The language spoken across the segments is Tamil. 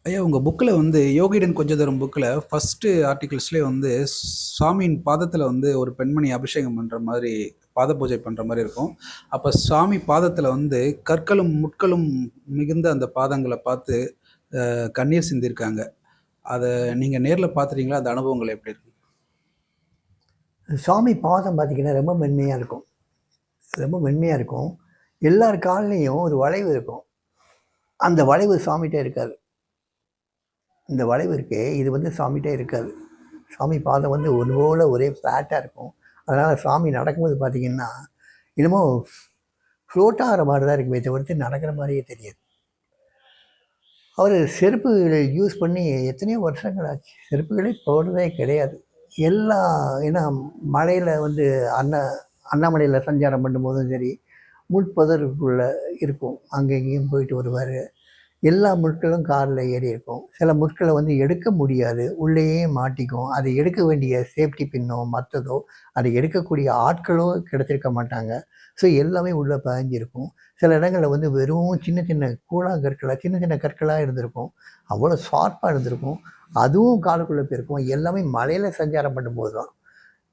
ஐயா உங்கள் புக்கில் வந்து யோகிடன் கொஞ்ச தூரம் புக்கில் ஃபஸ்ட்டு ஆர்டிகிள்ஸ்லேயே வந்து சாமியின் பாதத்தில் வந்து ஒரு பெண்மணி அபிஷேகம் பண்ணுற மாதிரி பாத பூஜை பண்ணுற மாதிரி இருக்கும். அப்போ சாமி பாதத்தில் வந்து கற்களும் முட்களும் மிகுந்த அந்த பாதங்களை பார்த்து கண்ணீர் சிந்திருக்காங்க. அதை நீங்கள் நேரில் பார்த்துட்டீங்களா? அந்த அனுபவங்கள் எப்படி இருக்கு? சாமி பாதம் பார்த்தீங்கன்னா ரொம்ப மென்மையாக இருக்கும். ரொம்ப மென்மையாக இருக்கும். எல்லார் கால்லையும் ஒரு வளைவு இருக்கும். அந்த வளைவு சாமிகிட்ட இருக்காது. இந்த வளைவு இருக்கே, இது வந்து சாமிகிட்ட இருக்காது. சாமி பாதம் வந்து ஒன்று போல் ஒரே ஃப்ளாட்டாக இருக்கும். அதனால் சாமி நடக்கும்போது பார்த்தீங்கன்னா என்னமோ ஃப்ளோட் ஆகிற மாதிரி தான் இருக்குமே தவிர்த்து நடக்கிற மாதிரியே தெரியாது. அவர் செருப்புகளை யூஸ் பண்ணி எத்தனையோ வருஷங்கள் ஆச்சு. செருப்புகளே போடுறதே கிடையாது. ஏன்னா மலையில் வந்து அண்ணாமலையில் சஞ்சாரம் பண்ணும்போதும் சரி, முட்புதருக்குள்ளே இருக்கும். அங்கே இங்கேயும் போயிட்டு வருவார். எல்லா முட்களும் காரில் ஏறி இருக்கும். சில முட்களை வந்து எடுக்க முடியாது, உள்ளேயே மாட்டிக்கும். அதை எடுக்க வேண்டிய சேஃப்டி பின்னோ மற்றதோ அதை எடுக்கக்கூடிய ஆட்களோ கிடைச்சிருக்க மாட்டாங்க. ஸோ எல்லாமே உள்ளே பதிஞ்சிருக்கும். சில இடங்களில் வந்து வெறும் சின்ன சின்ன கூழாங்கற்களாக சின்ன சின்ன கற்களாக இருந்திருக்கும். அவ்வளோ ஷார்ப்பாக இருந்திருக்கும். அதுவும் காலுக்குள்ளே போயிருக்கும். எல்லாமே மலையில் சஞ்சாரம் பண்ணும்போது தான்.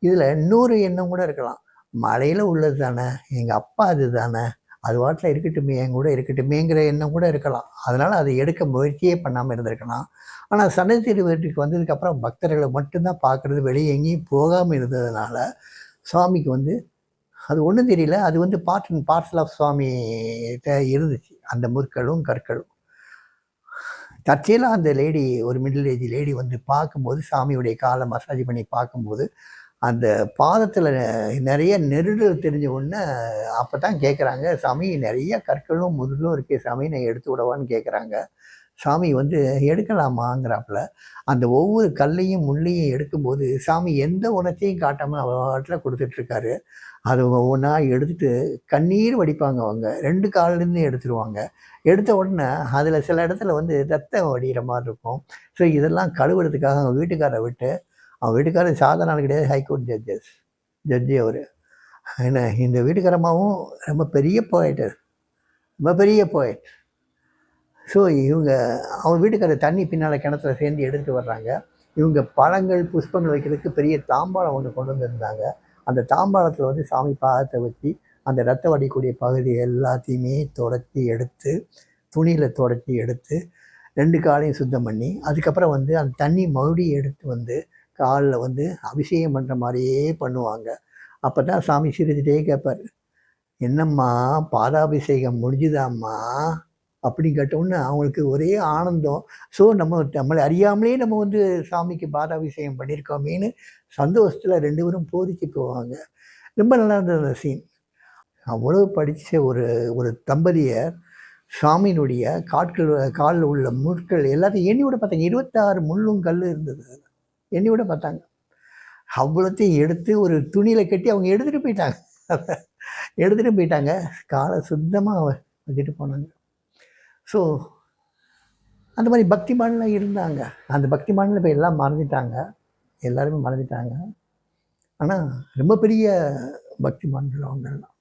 இதில் இன்னொரு எண்ணம் கூட இருக்கலாம். மலையில் உள்ளது தானே, எங்கள் அப்பா அது தானே, அது வாட்டில் இருக்கட்டுமே, என் கூட இருக்கட்டுமேங்கிற எண்ணம் கூட இருக்கலாம். அதனால் அதை எடுக்க முயற்சியே பண்ணாமல் இருந்திருக்கலாம். ஆனால் சன்னதி வீட்டுக்கு வந்ததுக்கப்புறம் பக்தர்களை மட்டும்தான் பார்க்குறது, வெளியே எங்கேயும் போகாமல் இருந்ததுனால சுவாமிக்கு வந்து அது ஒன்றும் தெரியல. அது வந்து பார்ட் அண்ட் பார்சல் ஆஃப் சுவாமிகிட்ட இருந்துச்சு அந்த முற்களும் கற்களும். தற்செயலாக அந்த லேடி, ஒரு மிடில் ஏஜ் லேடி வந்து பார்க்கும்போது, சாமியுடைய காலை மசாஜ் பண்ணி பார்க்கும்போது அந்த பாதத்தில் நிறைய நெருடல் தெரிஞ்ச உடனே அப்போ தான் கேட்குறாங்க, சாமி நிறைய கற்களும் முதுகும் இருக்கே சாமி, நான் எடுத்து விடவான்னு கேட்குறாங்க. சாமி வந்து எடுக்கலாமாங்கிறாப்புல. அந்த ஒவ்வொரு கல்லையும் முள்ளையும் எடுக்கும்போது சாமி எந்த உணர்ச்சியும் காட்டாமல் அவட்டில் கொடுத்துட்ருக்காரு. அது ஒவ்வொன்றா எடுத்துகிட்டு கண்ணீர் வடிப்பாங்க அவங்க. 2 கால்லேருந்து எடுத்துருவாங்க. எடுத்த உடனே அதில் சில இடத்துல வந்து ரத்தம் வடிகிற மாதிரி இருக்கும். ஸோ இதெல்லாம் கழுவுறதுக்காக அவங்க வீட்டுக்காரரை விட்டு, அவன் வீட்டுக்காரர் சாதாரண ஆள் கிடையாது, ஹைகோர்ட் ஜட்ஜி அவர். என்ன இந்த வீட்டுக்காரம்மாவும் ரொம்ப பெரிய போய்ட்டு, ரொம்ப பெரிய போய்ட். ஸோ இவங்க அவங்க வீட்டுக்காரர் தண்ணி பின்னால் கிணத்துல சேர்ந்து எடுத்துகிட்டு வர்றாங்க. இவங்க பழங்கள் புஷ்பங்கள் வைக்கிறதுக்கு பெரிய தாம்பாளம் ஒன்று கொண்டு வந்திருந்தாங்க. அந்த தாம்பாளத்தில் வந்து சாமி பாதத்தை வச்சு அந்த ரத்த வடிக்கூடிய பகுதி எல்லாத்தையுமே தொடச்சி எடுத்து, துணியில் தொடச்சி எடுத்து 2 காலையும் சுத்தம் பண்ணி, அதுக்கப்புறம் வந்து அந்த தண்ணி மறுபடியும் எடுத்து வந்து காலில் வந்து அபிஷேகம் பண்ணுற மாதிரியே பண்ணுவாங்க. அப்போ தான் சாமி சிரிச்சுட்டே கேட்பார், என்னம்மா பாதாபிஷேகம் முடிஞ்சுதாம்மா அப்படின்னு கேட்டோன்னே அவங்களுக்கு ஒரே ஆனந்தம். ஸோ நம்மளை அறியாமலே நம்ம வந்து சாமிக்கு பாதாபிஷேகம் பண்ணியிருக்கோமேன்னு சந்தோஷத்தில் 2 பேரும் போதிச்சு போவாங்க. ரொம்ப நல்லா இருந்தது அந்த சீன். அவ்வளோ படித்த ஒரு தம்பதியர் சாமியினுடைய காலில் உள்ள முட்கள் எல்லாத்தையும் எண்ணி விட பார்த்தாங்க. 26 முள்ளும் கல் இருந்தது. எண்ணி விட பார்த்தாங்க. அவ்வளோத்தையும் எடுத்து ஒரு துணியில் கட்டி அவங்க எடுத்துகிட்டு போயிட்டாங்க. காலை சுத்தமாக வச்சுட்டு போனாங்க. ஸோ அந்த மாதிரி பக்திமான்லாம் இருந்தாங்க. அந்த பக்திமானில் இப்போ எல்லாம் மறந்துட்டாங்க. எல்லாருமே மறந்துட்டாங்க. ஆனால் ரொம்ப பெரிய பக்திமான்கள் அவங்கெல்லாம்.